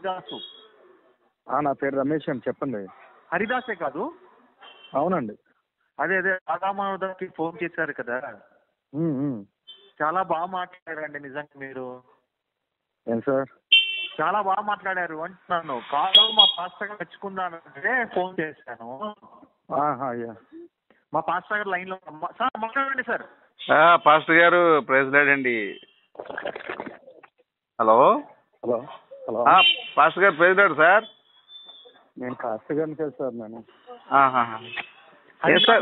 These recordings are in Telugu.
హరిదాసు. నా పేరు రమేష్ అని చెప్పండి. హరిదాసే కాదు? అవునండి. అదే అదే రాధామాధవ్కి ఫోన్ చేశారు కదా. చాలా బాగా మాట్లాడారండి నిజంగా మీరు. ఏం సార్? చాలా బాగా మాట్లాడారు అంటున్నాను. కాదు మా పాస్టర్ గారు మెచ్చుకున్నానంటే ఫోన్ చేశాను. మా పాస్టర్ గారు లైన్ లో సార్ మాట్లాడండి సార్. పాస్టర్ గారు ప్రెసిడెంట్ అండి. హలో హలో హలో పాస్టర్ గారు ప్రెసిడెంట్ సార్. నేను పాస్టర్ గారిని కాదు సార్. నేను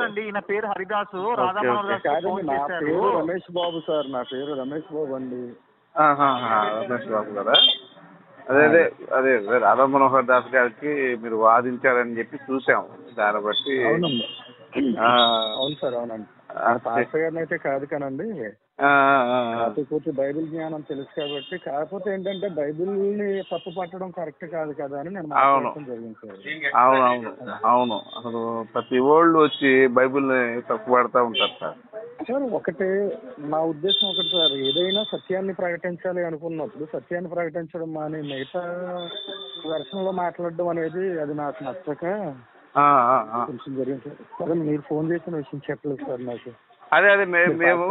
అండి. ఈయన పేరు హరిదాసు. రాధామాధవ్ నా పేరు రమేష్ బాబు సార్. నా పేరు రమేష్ బాబు అండి. రమేష్ బాబు కదా. అదే అదే అదే రాధా మనోహర్ దాస్ గారికి మీరు వాదించారని చెప్పి చూసాం. దాన్ని బట్టి అవును సార్. అవునండి. పాస్టర్ గారిని అయితే కాదు కానండి. కాకపోతే బైబిల్ జ్ఞానం తెలుసు కాబట్టి. కాకపోతే ఏంటంటే బైబిల్ని తప్పు పట్టడం కరెక్ట్ కాదు కదా అని నేను మాట్లాడటం జరిగింది సార్. అవునవును అవును. అసలు ప్రతి ఓళ్ళు వచ్చి బైబిల్ని తప్పు పడతా ఉంటారు సార్. సార్ ఒకటే నా ఉద్దేశం ఒకటి సార్. ఏదైనా సత్యాన్ని ప్రకటించాలి అనుకున్నప్పుడు సత్యాన్ని ప్రకటించడం మాని మిగతా వెర్షన్లో మాట్లాడడం అనేది అది నాకు నచ్చక కొంచెం జరిగింది సార్. సరే మీరు ఫోన్ చేసిన విషయం చెప్పలేదు సార్ నాకు. అదే అదే మేము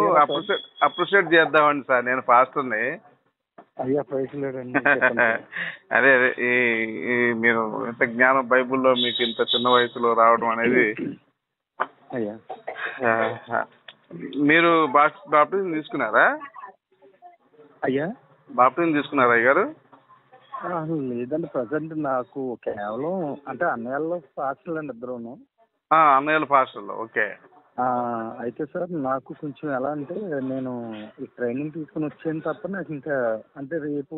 అప్రిషియేట్ చేద్దామండి సార్. నేను పాస్టర్ని. అయ్యా ప్రైజ్ లేదండి. అదే అదే మీరు ఇంత జ్ఞానం బైబుల్లో మీకు ఇంత చిన్న వయసులో రావడం అనేది. అయ్యా మీరు బాప్టిజం తీసుకున్నారా? అయ్యా బాప్టిజం తీసుకున్నారా అయ్య గారు? లేదండి. ప్రజెంట్ నాకు కేవలం అంటే అన్నయ్యలో పాస్టర్లు అండి ఇద్దరును. అన్నయ్యల పాస్టర్లు. ఓకే. అయితే సార్ నాకు కొంచెం ఎలా అంటే నేను ఈ ట్రైనింగ్ తీసుకుని వచ్చాను తప్ప నాకు ఇంకా అంటే రేపు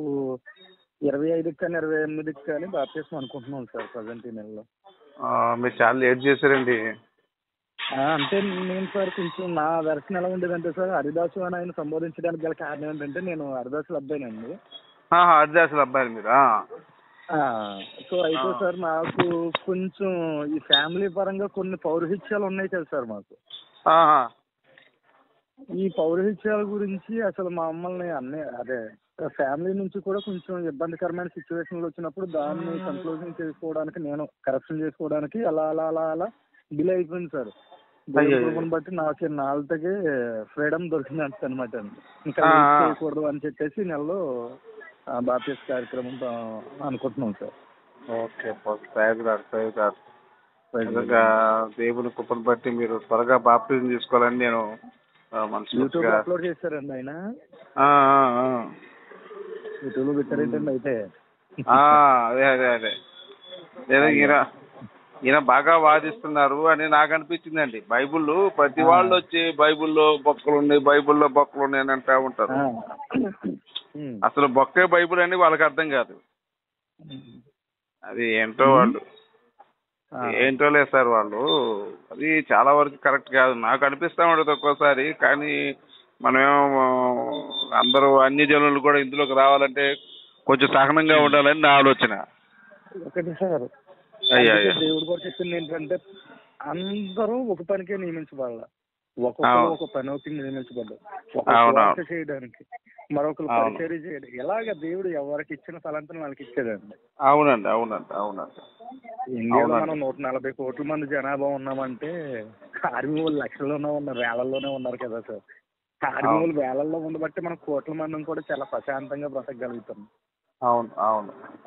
25కి కానీ 28కి కానీ బాప్టిజం అనుకుంటున్నాను సార్ ప్రజెంట్ ఈ నెలలో. మీరు చాలా లేట్ చేశారండి. అంటే నేను సార్ కొంచెం నా దర్శనం ఎలా ఉండేదంటే సార్ హరిదాసు అని ఆయన సంబోధించడానికి గల కారణం ఏంటంటే నేను హరిదాసుల అబ్బాయినండి. హరిదాసుల అబ్బాయి మీరు? సో అయితే సార్ నాకు కొంచెం ఈ ఫ్యామిలీ పరంగా కొన్ని పౌరహిత్యాలు ఉన్నాయి కదా సార్ మాకు. ఈ పౌరహిత్యాల గురించి అసలు మమ్మల్ని అదే ఫ్యామిలీ నుంచి కూడా కొంచెం ఇబ్బందికరమైన సిచ్యువేషన్లు వచ్చినప్పుడు దాన్ని కంక్లూజన్ చేసుకోవడానికి నేను కరెక్షన్ చేసుకోవడానికి అలా అలా అలా అలా డిలే అయిపోయింది సార్. దేవుని బట్టి నాకు నాలుగుకి ఫ్రీడమ్ దొరికింది అనమాట అండి. ఇంకా చేయకూడదు అని చెప్పేసి నెలలో బాప్టిస్ట్ కార్యక్రమం అనుకుంటున్నాం సార్. ఓకే. దేవుని కృపను బట్టి మీరు త్వరగా బాప్టిజం తీసుకోవాలని నేను యూట్యూబ్ అప్లోడ్ చేశారండి ఆయన. యూట్యూబ్ పెట్టారేంటండి అయితే? అదే అదే అదే ఈయన బాగా వాదిస్తున్నారు అని నాకు అనిపించిందండి. బైబుల్ ప్రతి వాళ్ళు వచ్చి బైబుల్లో బొక్కలు ఉన్నాయి అని అంటూ ఉంటారు. అసలు బొక్కే బైబుల్ అని వాళ్ళకి అర్థం కాదు. అది ఏంటో లేదు సార్ వాళ్ళు. అది చాలా వరకు కరెక్ట్ కాదు నాకు అనిపిస్తూ ఉంటుంది ఒక్కోసారి. కానీ మనమేమో అందరూ అన్ని జనులు కూడా ఇందులోకి రావాలంటే కొంచెం సహనంగా ఉండాలని నా ఆలోచన. ఒకటి సార్ దేవుడు కూడా చెప్పింది ఏంటంటే అందరూ ఒక పనికే నియమించబడాలి. ఒక్కొక్కరు ఒక పని నియమించబడ్డారు. ఒకరు చేయడానికి మరొకరు పరిచర్య చేయడం. ఇలాగ దేవుడు ఎవరికి ఇచ్చిన తలంతను వాళ్ళకి ఇచ్చేదండి. అవునండి. ఇండియాలో మనం 140 కోట్ల మంది జనాభా ఉన్నామంటే ఆర్మీ వాళ్ళు లక్షల్లోనే ఉన్నారు, వేలల్లోనే ఉన్నారు కదా సార్. ఆర్మీ వాళ్ళు వేలల్లో ఉండబట్టి మనం కోట్ల మందిని కూడా చాలా ప్రశాంతంగా బ్రతకగలుగుతాం. అవును.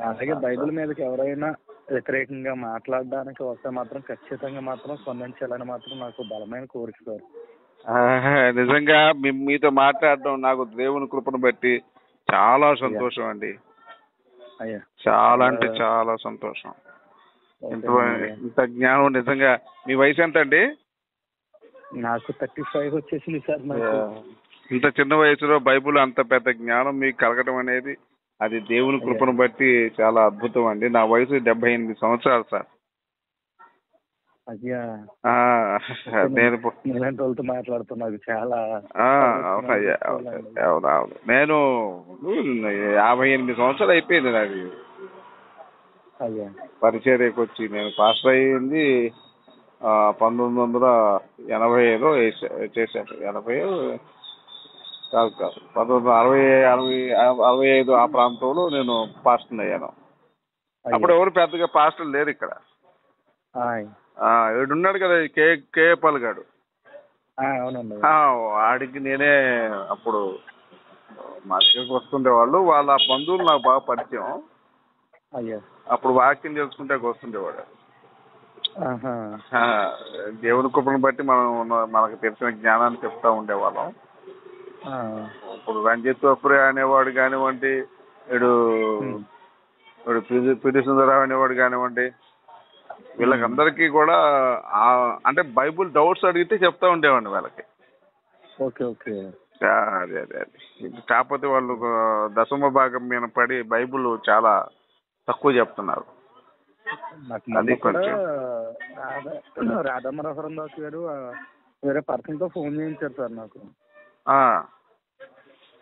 అలాగే బైబిల్ మీదకి ఎవరైనా వ్యతిరేకంగా మాట్లాడడానికి వస్తే మాత్రం ఖచ్చితంగా మాత్రం స్పందించాలని మాత్రం నాకు బలమైన కోరిక సార్. నిజంగా మీతో మాట్లాడడం నాకు దేవుని కృపను బట్టి చాలా సంతోషం అండి. చాలా అంటే చాలా సంతోషం. ఇంత జ్ఞానం నిజంగా. మీ వయసు ఎంత అండి? నాకు 35 వచ్చేసింది సార్. ఇంత చిన్న వయసులో బైబుల్ అంత పెద్ద జ్ఞానం మీకు కలగడం అనేది అది దేవుని కృపను బట్టి చాలా అద్భుతం అండి. నా వయసు 78 సంవత్సరాలు సార్. నేను మాట్లాడుతున్నాను చాలా. అవునవును. నేను 58 సంవత్సరాలు అయిపోయింది నాకు పరిచర్యకు వచ్చి. నేను పాస్టర్ అయ్యింది 1985లో చేశాను. 80 కాదు 1965 ఆ ప్రాంతంలో నేను పాస్టర్ అయ్యాను. అప్పుడు ఎవరు పెద్దగా పాస్టర్లు లేరు ఇక్కడ. ఉన్నాడు కదా కేఏపాల్ గాడు. అవునండి. వాడికి నేనే అప్పుడు మా దగ్గరకు వస్తుండేవాళ్ళు. వాళ్ళ బంధువులు నాకు బాగా పరిచయం. అప్పుడు వాక్యం తెలుసుకుంటే వస్తుండేవాడు. దేవుని కృపను బట్టి మనకు తెలిసిన జ్ఞానాన్ని చెప్తా ఉండేవాళ్ళం. ఇప్పుడు రంజిత్ వఫ్రే అనేవాడు కానివ్వండి, పిడి సుందరరావు అనేవాడు కానివ్వండి, వీళ్ళకందరికీ కూడా అంటే బైబుల్ డౌట్స్ అడిగితే చెప్తా ఉండేవాడిని వాళ్ళకి. అదే అదే అదే కాకపోతే వాళ్ళు దశమ భాగం మీద పడి బైబుల్ చాలా తక్కువ చెప్తున్నారు. అది కొంచెం రాధా మనోహరం దాస్ గారు వేరే పర్సన్ తో ఫోన్ చేయించారు సార్ నాకు.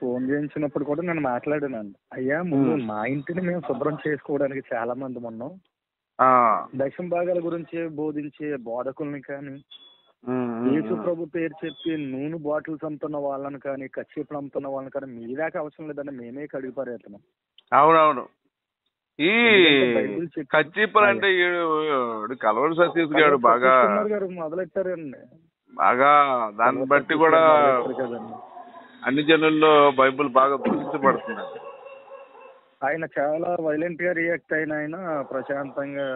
ఫోన్ చేయించినప్పుడు కూడా నేను మాట్లాడానండి. అయ్యా ముందు మా ఇంటిని మేము శుభ్రం చేసుకోవడానికి చాలా మంది ఉన్నాం. దశమ భాగాల గురించి బోధించే బోధకుల్ని కానీ, యేసు ప్రభు పేరు చెప్పి నూనె బాటిల్స్ అమ్ముతున్న వాళ్ళని కానీ, కచ్చిపులు అమ్ముతున్న వాళ్ళని కానీ మీ దాకా అవసరం లేదండి, మేమే కడిగి పారేస్తున్నాం. అవునవును. ఈ కచ్చిపులు అంటే కలవడు సతీష్ గారు బాగా మొదలెట్టారండి. బాగా దాన్ని బట్టి కూడా అన్ని జనుల్లో బైబుల్ బాగా దూషించబడుతుంది. ఆయన చాలా వైలెంట్ గా రియాక్ట్ అయిన ఆయన ప్రశాంతంగా,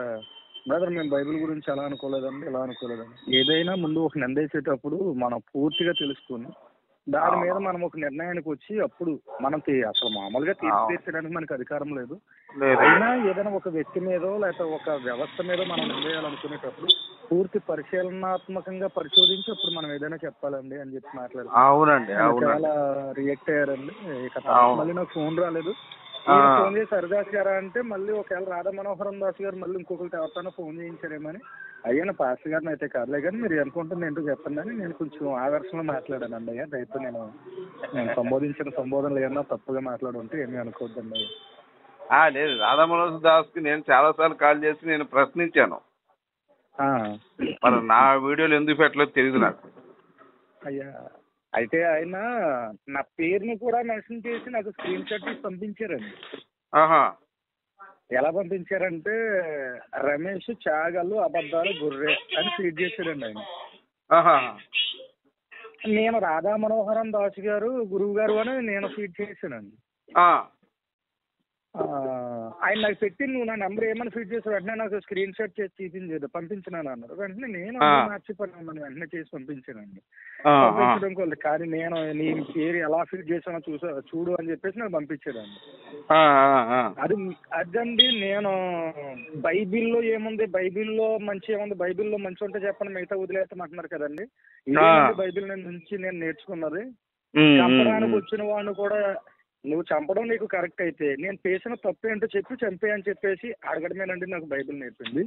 బ్రదర్ మేము బైబిల్ గురించి అలా అనుకోలేదండి, ఇలా అనుకోలేదండి. ఏదైనా ముందు ఒక నిందేసేటప్పుడు మనం పూర్తిగా తెలుసుకుని దాని మీద మనం ఒక నిర్ణయానికి వచ్చి అప్పుడు మనం అసలు మామూలుగా తీర్పు తీర్చడానికి మనకు అధికారం లేదు. అయినా ఏదైనా ఒక వ్యక్తి మీదో లేకపోతే ఒక వ్యవస్థ మీద మనం నిర్ణయాలనుకునేటప్పుడు పూర్తి పరిశీలనాత్మకంగా పరిశోధించి అప్పుడు మనం ఏదైనా చెప్పాలండి అని చెప్పి మాట్లాడారు. చాలా రియాక్ట్ అయ్యారండి. ఇక మళ్ళీ నాకు ఫోన్ రాలేదు. ఫోన్ చేసి హరిదాస్ గారా అంటే మళ్ళీ ఒకవేళ రాధా మనోహరం దాస్ గారు మళ్ళీ ఇంకొకరికి ఎవరితోనో ఫోన్ చేయించారేమని. అయ్యా పాస్టర్ గారిని అయితే కాదులే కానీ మీరు అనుకుంటుంది ఏంటో చెప్పండి అని నేను కొంచెం ఆదర్శంలో మాట్లాడానండి. అయ్యా దయతో నేను సంబోధించిన సంబోధనలు ఏమన్నా తప్పుగా మాట్లాడుంటే ఏమీ అనుకోవద్దండి అయ్యా. లేదు, రాధా మనోహర్ దాస్ కి నేను చాలా సార్లు కాల్ చేసి నేను ప్రశ్నించాను. మరి నా వీడియోలు ఎందుకు పెట్టలేదు తెలియదు నాకు. అయ్యా అయితే ఆయన నా పేరుని కూడా మెన్షన్ చేసి నాకు స్క్రీన్ షాట్ తీసి పంపించారండి. ఎలా పంపించారంటే రమేష్ చాగలు అబద్ధాలు గుర్రే అని ఫీడ్ చేశారండి ఆయన. నేను రాధా మనోహరం దాస్ గారు గురువు గారు అని నేను ఫీడ్ చేశానండి. ఆయన నాకు పెట్టి నువ్వు నా నెంబర్ ఏమని ఫీడ్ చేసావు వెంటనే నాకు స్క్రీన్ షాట్ చేసి చూపించేది పంపించినాను అన్నారు. వెంటనే నేను మర్చిపోయాను, వెంటనే చేసి పంపించానండి. పంపించడం కొద్ది కానీ నేను నీ పేరు ఎలా ఫీడ్ చేసానో చూడు అని చెప్పేసి నాకు పంపించాడండి. అదండి నేను బైబిల్లో ఏముంది, బైబిల్లో మంచి ఏముంది, బైబిల్లో మంచి ఉంటే చెప్పండి మిగతా వదిలేస్తామంటున్నారు కదండి. ఇదే బైబిల్ నుంచి నేను నేర్చుకున్నది. చంపడానికి వచ్చిన వాడిని కూడా నువ్వు చంపడం నీకు కరెక్ట్ అయితే నేను చేసిన తప్పు ఏంటో చెప్పి చంపే అని చెప్పేసి అడగడమేనండి నాకు బైబిల్ నేర్పింది.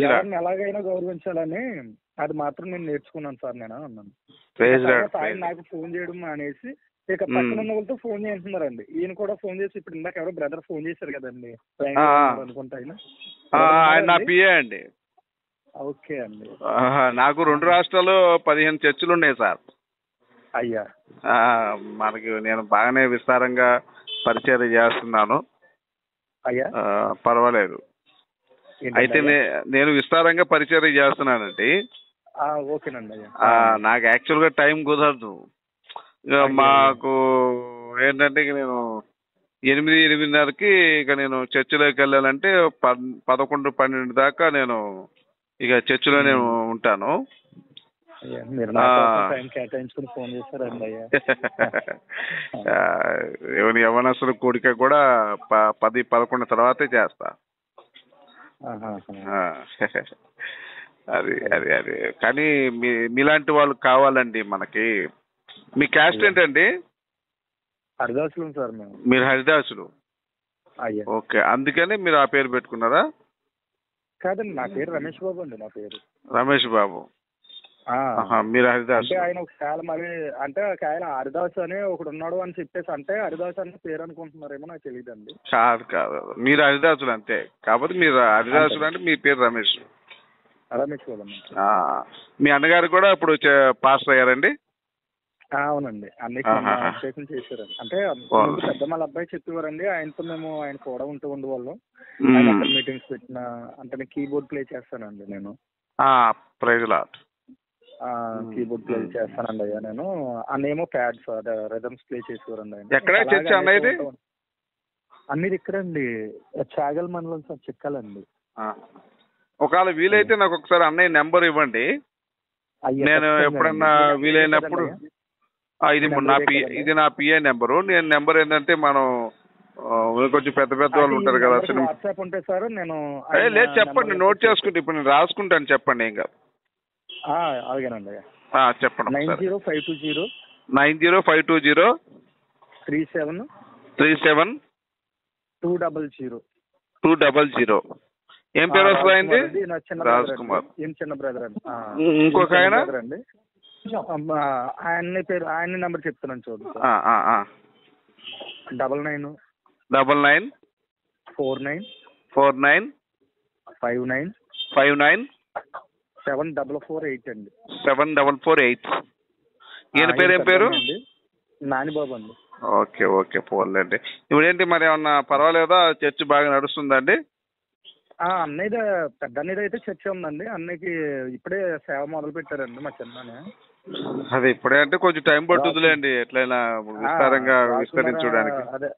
ఎవరిని ఎలాగైనా గౌరవించాలని అది మాత్రం నేను నేర్చుకున్నాను సార్ నేను అన్నాను. ఆయన నాకు ఫోన్ చేయడం అనేసి ఇక పక్కన ఉన్న వాళ్ళతో ఫోన్ చేస్తున్నారండి. ఈయన కూడా ఫోన్ చేసి ఇప్పుడు ఇందాక ఎవరో బ్రదర్ ఫోన్ చేశారు కదండి అనుకుంటా ఆయన అండి. ఓకే అండి. నాకు 2 రాష్ట్రాలు 15 చర్చిలు ఉన్నాయి సార్. అయ్యా మనకి నేను బాగానే విస్తారంగా పరిచయం చేస్తున్నాను. అయ్యా పర్వాలేదు. అయితే నేను విస్తారంగా పరిచయం చేస్తున్నానండి. ఓకేనండి. నాకు యాక్చువల్గా టైం కుదరదు. మాకు ఏంటంటే ఇక నేను 8-8:30కి ఇక నేను చర్చిలోకి వెళ్ళాలంటే 11-12 దాకా నేను ఇక చర్చిలోనే ఉంటాను. యవనస్తుల కూడిక కూడా 10-11 తర్వాతే చేస్తా. అది అది అది కానీ మీలాంటి వాళ్ళు కావాలండి మనకి. మీ క్యాస్ట్ ఏంటండి? హరిదాసులు సార్. మీరు హరిదాసులు? ఓకే, అందుకని మీరు ఆ పేరు పెట్టుకున్నారా? కాదండి, నా పేరు రమేష్ బాబు అండి. నా పేరు రమేష్ బాబు. మీరు హరిదాస్ అంటే ఆయన ఒకసారి మరి అంటే ఆయన హరిదాస్ అని ఒకడు ఉన్నాడు అని చెప్పేసి అంటే హరిదాస్ అని పేరు అనుకుంటున్నారేమో నాకు తెలియదండి. కాదు, మీరు హరిదాసులు అంతే. కాకపోతే మీరు హరిదాసులు అంటే మీ పేరు రమేష్. రమేష్ బాబు. మీ అన్నగారు కూడా ఇప్పుడు పాస్టర్ అయ్యారండి? అవునండి, అన్నయ్యకి మొన్న అభిషేకం చేశారండి. అంటే ముందు పెద్దమ్మాళ్ళ అబ్బాయి చెప్పేవారండి, ఆయనతో ఆయన కూడా ఉంటూ ఉండేవాళ్ళం. ఆయన ఎక్కడ మీటింగ్స్ పెట్టినా అంటే కీబోర్డ్ ప్లే చేస్తానండి నేను. Praise lord. కీబోర్డ్ ప్లే చేస్తానండి అయ్యా నేను. అన్నేమో ప్యాడ్స్ అదే రిథమ్స్ ప్లే చేసేవారండి ఆయన. ఎక్కడ చర్చ అన్నది? అన్నది ఇక్కడండి, చాగల్ మండలం సార్, చిక్కాలండి. ఒకవేళ వీలైతే నాకు ఒకసారి అన్నయ్య నెంబర్ ఇవ్వండి, నేను ఎప్పుడన్నా వీలైనప్పుడు. ఇది నా పిఏ నెంబరు. నేను నెంబర్ ఏంటంటే మనం కొంచెం పెద్ద పెద్ద వాళ్ళు ఉంటారు కదా. వాట్సాప్ ఉంటే సార్ నేను లేదు చెప్పండి, నోట్ చేసుకుంటే ఇప్పుడు నేను రాసుకుంటాను, చెప్పండి. ఏం కాదు. అలాగేనండి. చెప్పండి. 90520 90520 37 200. ఏం పేరు వస్తుందండి? రాజ్ కుమార్. చిన్న బ్రదర్ అండి. ఇంకొక ఆయన ఆయన నెంబర్ చెప్తున్నాను చూడండి. 99 49 59 7448 అండి. 7448. ఈయన పేరు ఏం పేరు? నానిబాబు అండి. ఓకే పోలేండి. ఇప్పుడు ఏంటి మరి, ఏమన్నా పర్వాలేదా? చర్చ్ బాగా నడుస్తుందండి? అన్నయ్య పెద్ద అన్నయ్య అయితే చర్చ ఉందండి. అన్నయ్యకి ఇప్పుడే సేవ మొదలు పెట్టారండి మా చిన్న. అదే ఇప్పుడే అంటే కొంచెం టైం పట్టుదులేండి, ఎట్లయినా విస్తారంగా విస్తరించడానికి. అదే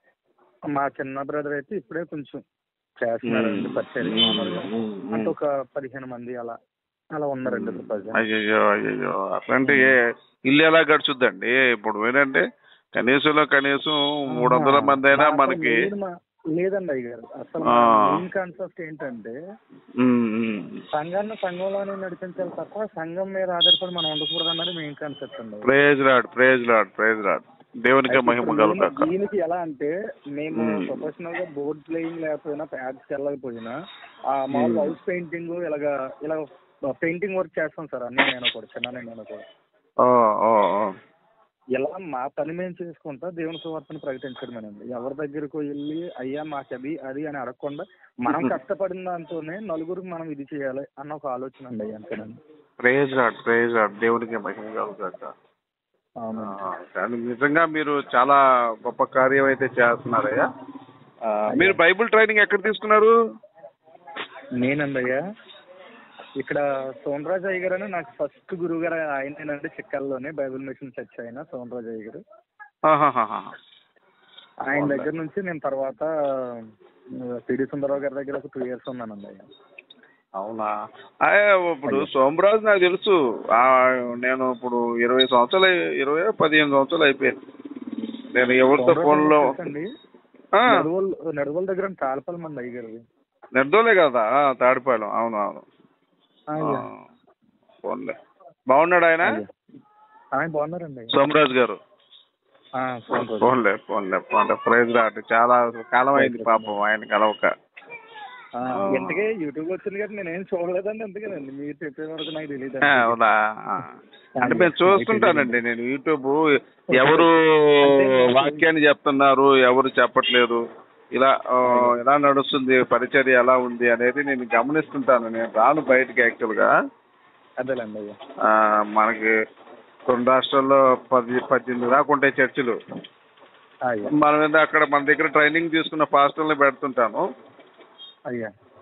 మా చిన్న బ్రదర్ అయితే ఇప్పుడే కొంచెం చేస్తున్నారండి పరిచయం. అంటే ఒక 15 మంది అలా ఉన్నారండి. అయ్యో అట్లాంటి ఇల్లు ఎలా గడుచుద్దండి? ఇప్పుడు ఏంటంటే కనీసం 300 మంది అయినా మనకి లేదండి అయ్యారు. అసలు మెయిన్ కాన్సెప్ట్ ఏంటంటే సంఘాన్ని సంఘంలోనే నడిపించాలి తప్ప సంఘం మీద ఆధారపడి మనం ఉండకూడదు అన్నది మెయిన్ కాన్సెప్ట్ అండి. Praise Lord. దేవునికి మహిమ కలుగుగాక. దీనికి ఎలా అంటే మేము ప్రొఫెషనల్ గా బోర్డ్ ప్లేయింగ్ లేకపోయినా, ప్యాడ్స్ వెళ్ళకపోయినా మామూలు హౌస్ పెయింటింగ్ ఇలా పెయింటింగ్ వర్క్ చేస్తాం సార్. అన్నీ నేను కూడా నేను కూడా ఇలా మా పని మేము చేసుకుంటా దేవుని సువార్తను ప్రకటించడమేనండి. ఎవరి దగ్గరకు వెళ్ళి అయ్యా మాకు అది అని అడగకుండా మనం కష్టపడిన దాంతోనే నలుగురికి మనం ఇది చేయాలి అన్న ఒక ఆలోచన అండి. అంతేనండి. Praise Lord. దేవునికి మహిమ కలుగుగాక. కానీ నిజంగా మీరు చాలా గొప్ప కార్యం అయితే చేస్తున్నారయ్యా. మీరు బైబుల్ ట్రైనింగ్ ఎక్కడ తీసుకున్నారు? నేనండి అయ్యా ఇక్కడ సోమరాజ్ అయ్య గారు అని నాకు ఫస్ట్ గురువు గారు ఆయనేనండి. చిక్కల్లోనే బైబుల్ మిషన్ చర్చ్ అయిన సోమరాజ్ అయ్య గారు. ఆయన దగ్గర నుంచి నేను తర్వాత సిడి సుందరరావు గారి దగ్గర ఒక 2 years ఉన్నానండి అయ్యా. అవునా? ఇప్పుడు సోమరాజు నాకు తెలుసు. నేను ఇప్పుడు 15 సంవత్సరాలు అయిపోయింది. నేను ఎవరితో ఫోన్లో నడువల్ దగ్గర తాళపాలెం అండి అయ్య గారు. నెడ్డోలే కదా, తాడిపాలెం. అవును. ఫోన్లే. బాగున్నాడు ఆయన? బాగున్నారండి సోమరాజు గారు. ఫోన్లే. Praise Lord. చాలా కాలం అయింది పాపం ఆయన కలవక. ఇంతకే యూట్యూబ్ వచ్చింది కదా, నేనేం చూడలేదండి. ఎందుకనండి మీరు చెప్పే వరకు నాకు తెలియదు. అవునా? అంటే మేము చూస్తుంటానండి నేను యూట్యూబ్. ఎవరు వాక్యాన్ని చెప్తున్నారు, ఎవరు చెప్పట్లేదు, ఇలా నడుస్తుంది పరిచర్య ఎలా ఉంది అనేది నేను గమనిస్తుంటాను. నేను రాను బయటకి యాక్చువల్గా. అదేలేండి. మనకి 2 రాష్ట్రాల్లో 18 దాకా ఉంటాయి చర్చిలు. అక్కడ మన దగ్గర ట్రైనింగ్ తీసుకున్న పాస్టర్ని పెడుతుంటాను.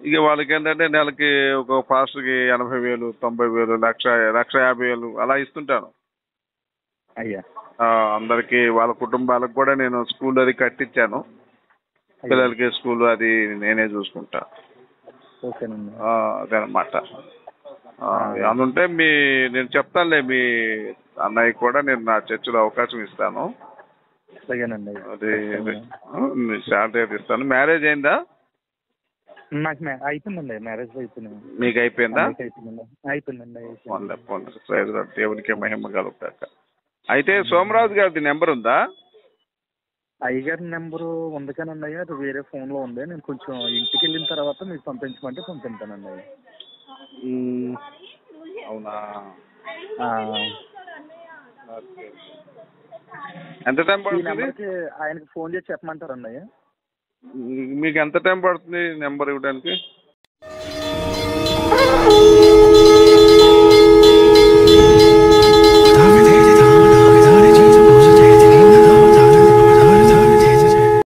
ఇక వాళ్ళకి ఏంటంటే నెలకి ఒక పాస్టర్కి 80,000, 90,000, 1,50,000 అలా ఇస్తుంటాను. అందరికి వాళ్ళ కుటుంబాలకు కూడా నేను స్కూల్ అది కట్టించాను. పిల్లలకి స్కూల్ అది నేనే చూసుకుంటా. అదనమాట. అందుంటే నేను చెప్తానులే, మీ అన్నయ్య కూడా నేను నా చర్చిలో అవకాశం ఇస్తాను. అది శాలరీ అది ఇస్తాను. మ్యారేజ్ అయిందా? నాకు అయిపోయిందండి. మ్యారేజ్ అయిపోయింది. మీకు అయిపోయిందా? అయిపోయిందండి. దేవునికి మహిమ కలుగుతాక. అయితే సోమరాజు గారిది నెంబర్ ఉందా? అయ్యగారి నెంబరు ఉంది కానండి అయ్యా, అది వేరే ఫోన్లో ఉంది. నేను కొంచెం ఇంటికి వెళ్ళిన తర్వాత మీకు పంపించమంటే పంపిస్తానండి అయ్యా. అవునా? ఎంత టైం పడుతుంది? ఆయనకి ఫోన్ చేసి చెప్పమంటారండి అయ్యా. మీకు ఎంత టైం పడుతుంది నెంబర్ ఇవ్వడానికి?